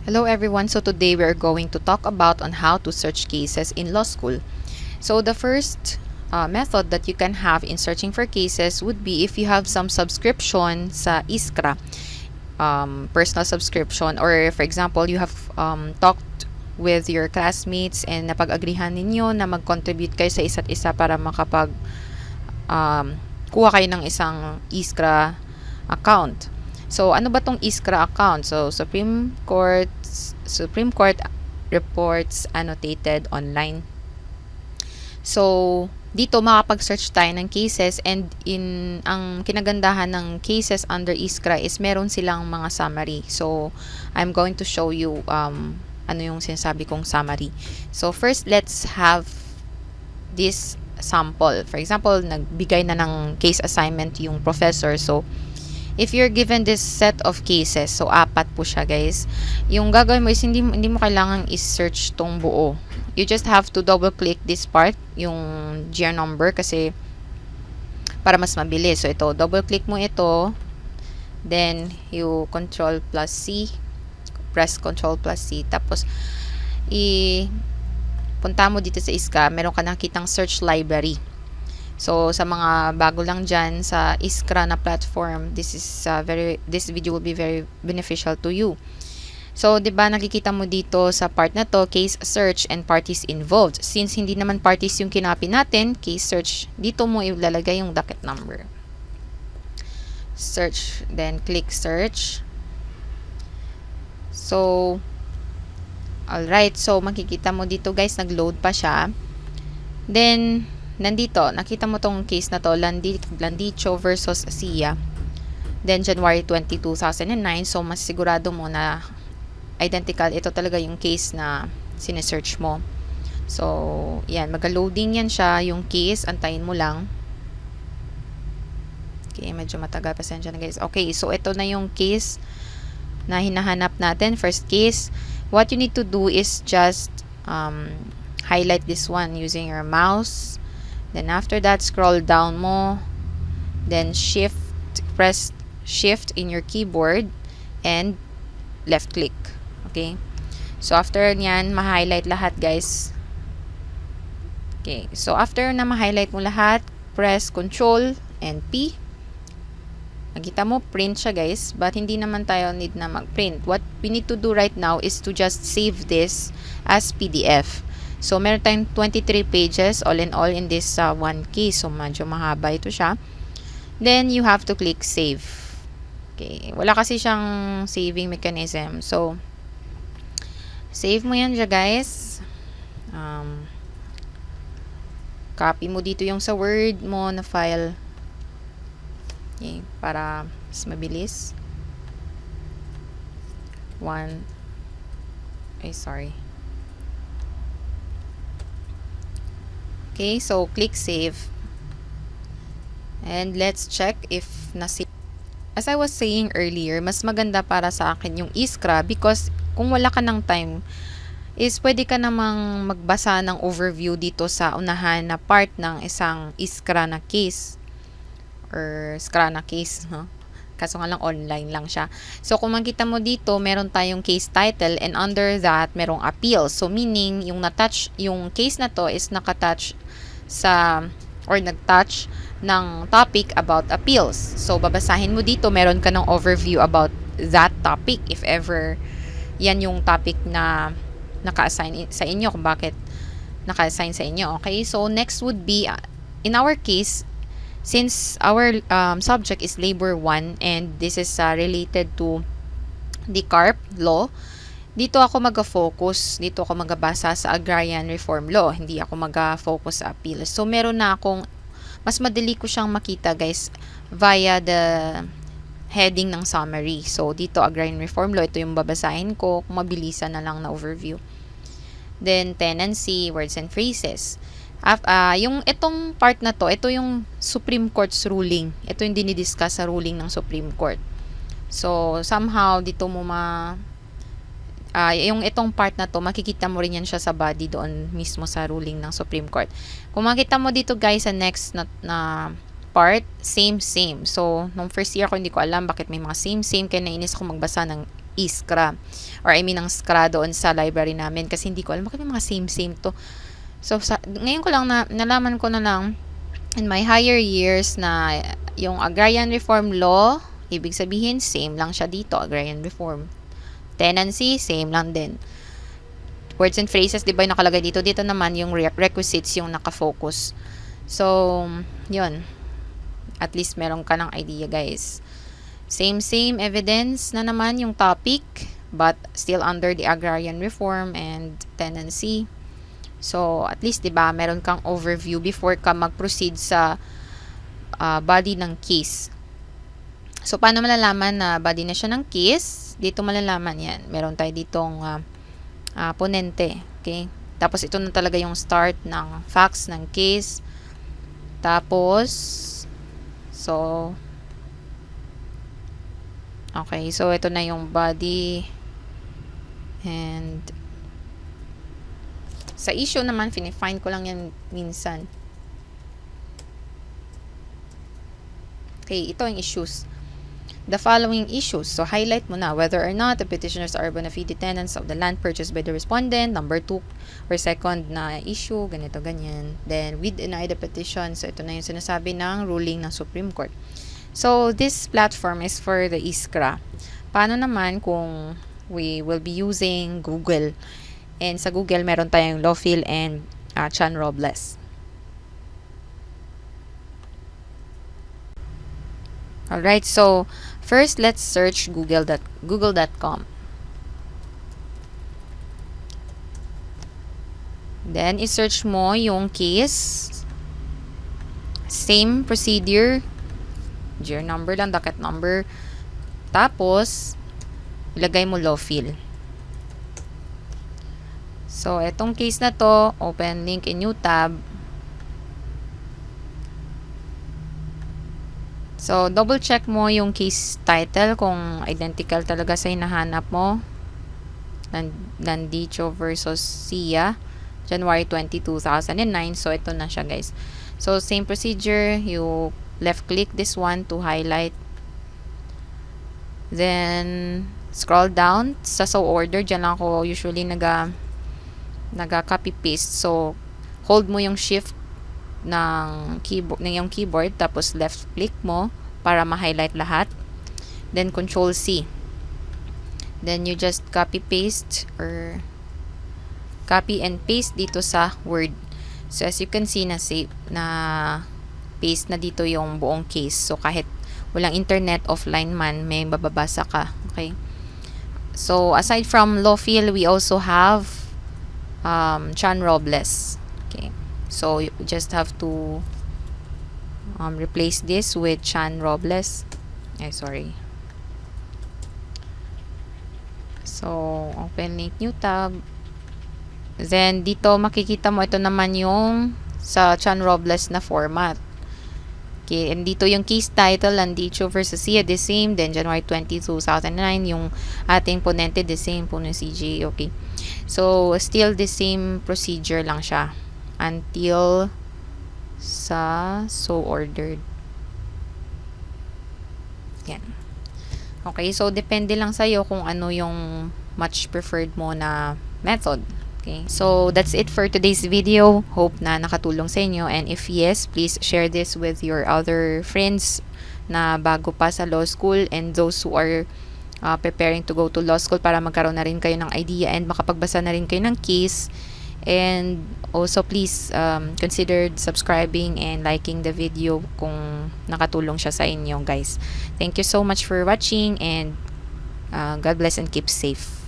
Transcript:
Hello everyone, so today we are going to talk about on how to search cases in law school. So the first method that you can have in searching for cases would be if you have some subscription sa ESCRA, personal subscription, or for example, you have talked with your classmates and napag-agrihan ninyo na mag-contribute kayo sa isa't isa para kuha kayo ng isang ESCRA account. So, ano ba tong ESCRA account? So, Supreme Court reports annotated online. So, dito makapag-search tayo ng cases, and ang kinagandahan ng cases under ESCRA is meron silang mga summary. So, I'm going to show you ano yung sinasabi kong summary. So, first, let's have this sample. For example, nagbigay na ng case assignment yung professor. So, if you're given this set of cases, so 4 po siya guys, yung gagawin mo is hindi mo kailangang is-search tong buo. You just have to double click this part, yung GR number, kasi para mas mabilis. So ito, double click mo ito, then you press Control plus C, tapos punta mo dito sa ESCRA, meron ka nakitang search library. So, sa mga bago lang dyan sa ESCRA na platform, this video will be very beneficial to you. So, 'di ba nakikita mo dito sa part na to, case search and parties involved. Since hindi naman parties yung kinapi natin, case search, dito mo ilalagay yung docket number. Search, then click search. So, alright. So, makikita mo dito guys, nag-load pa siya. Then, nandito, nakita mo tong case na to, Landicho versus Sia. Then, January 20, 2009. So, mas sigurado mo na identical. Ito talaga yung case na sinesearch mo. So, yan. Mag-loading yan siya, yung case. Antayin mo lang. Okay, medyo matagal. Pasensya na guys. Okay, so ito na yung case na hinahanap natin. First case. What you need to do is just highlight this one using your mouse. Then after that, scroll down mo. Then press shift in your keyboard and left click. Okay? So after nyan, ma-highlight lahat guys. Okay. So after na ma-highlight mo lahat, press Control and P. Nakita mo, print siya guys. But hindi naman tayo need na mag-print. What we need to do right now is to just save this as PDF. So, meron tayong 23 pages all in this one case. So, medyo mahaba ito siya. Then, you have to click save. Okay. Wala kasi siyang saving mechanism. So, save mo yan dyan, guys. Copy mo dito yung sa Word mo na file. Okay. Para mas mabilis. Sorry. Okay, so click save. And let's check if nasi. As I was saying earlier, mas maganda para sa akin yung ESCRA because kung wala ka ng time, is pwede ka namang magbasa ng overview dito sa unahan na part ng isang ESCRA na case. Or SCRA na case, no? Kaso nga lang online lang siya. So, kung makita mo dito, meron tayong case title and under that, merong appeal. So, meaning, yung case na to is nakatouch nag-touch ng topic about appeals. So, babasahin mo dito, meron ka ng overview about that topic if ever yan yung topic na naka-assign sa inyo, kung bakit naka-assign sa inyo. Okay? So, next would be, in our case, since our subject is Labor 1 and this is related to the CARP law, dito ako mag-focus, dito ako magbasa sa Agrarian Reform Law, hindi ako mag-focus sa appeals. So, meron na akong, mas madali ko siyang makita guys via the heading ng summary. So, dito Agrarian Reform Law, ito yung babasahin ko, kung mabilisan na lang na overview. Then, tenancy, words and phrases. Yung itong part na to, ito yung Supreme Court's ruling. Ito yung dinidiscuss sa ruling ng Supreme Court. So, somehow, dito mo yung itong part na to, makikita mo rin yan siya sa body doon mismo sa ruling ng Supreme Court. Kung makita mo dito guys, sa next na part, same. So, nung first year ko, hindi ko alam bakit may mga same. Kaya nainis ako magbasa ng ESCRA or I mean ang SCRA doon sa library namin kasi hindi ko alam bakit mga same to. So ngayon ko lang nalaman ko na lang in my higher years na yung Agrarian Reform Law, ibig sabihin same lang siya dito, Agrarian Reform. Tenancy, same lang din. Words and phrases, di ba yung nakalagay dito? Dito naman yung requisites yung nakafocus. So, yun. At least meron ka ng idea, guys. Same evidence na naman yung topic, but still under the Agrarian Reform and Tenancy. So, at least, di ba, meron kang overview before ka mag-proceed sa body ng case. So, paano malalaman na body na siya ng case? Dito malalaman yan. Meron tayo ditong ponente. Okay? Tapos, ito na talaga yung start ng facts ng case. Tapos, so, okay. So, ito na yung body. And, sa issue naman, finifine ko lang yan minsan. Okay, ito yung issues. The following issues. So, highlight mo na whether or not the petitioners are bona fide tenants of the land purchased by the respondent. Number 2 or second na issue, ganito, ganyan. Then, we deny the petition. So, ito na yung sinasabi ng ruling ng Supreme Court. So, this platform is for the ESCRA. Paano naman kung we will be using Google? And sa Google, meron tayong LAWPHIL and CHANROBLES. Alright, so first let's search google.com. Then i-search mo yung case. Same procedure. Year number lang, docket number. Tapos ilagay mo LAWPHIL. So etong case na to, open link in new tab. So, double check mo yung case title kung identical talaga sa hinahanap mo. Landicho versus Sia, January 20, 2009. So, ito na siya, guys. So, same procedure. You left click this one to highlight. Then, scroll down. Sa so order, dyan lang ako usually naga-copy paste. So, hold mo yung shift ng yung keyboard, tapos left click mo para ma-highlight lahat. Then control C. Then you just copy paste or copy and paste dito sa Word. So as you can see na paste na dito yung buong case. So kahit walang internet, offline man, may bababasa ka. Okay? So aside from LAWPHIL, we also have CHANROBLES. Okay. So, you just have to replace this with CHANROBLES. Sorry. So, open link, new tab. Then, dito makikita mo, ito naman yung sa CHANROBLES na format. Okay, and dito yung case title, Landicho versus Sia, the same. Then, January 20, 2009, yung ating ponente, the same po ng CJ. Okay. So, still the same procedure lang siya until sa so ordered. Yan. Okay, so depende lang sa'yo kung ano yung much preferred mo na method. Okay, so that's it for today's video. Hope na nakatulong sa inyo, and if yes, please share this with your other friends na bago pa sa law school and those who are preparing to go to law school para magkaroon na rin kayo ng idea and makapagbasa na rin kayo ng case. And also please consider subscribing and liking the video kung nakatulong siya sa inyo, guys. Thank you so much for watching, and God bless and keep safe.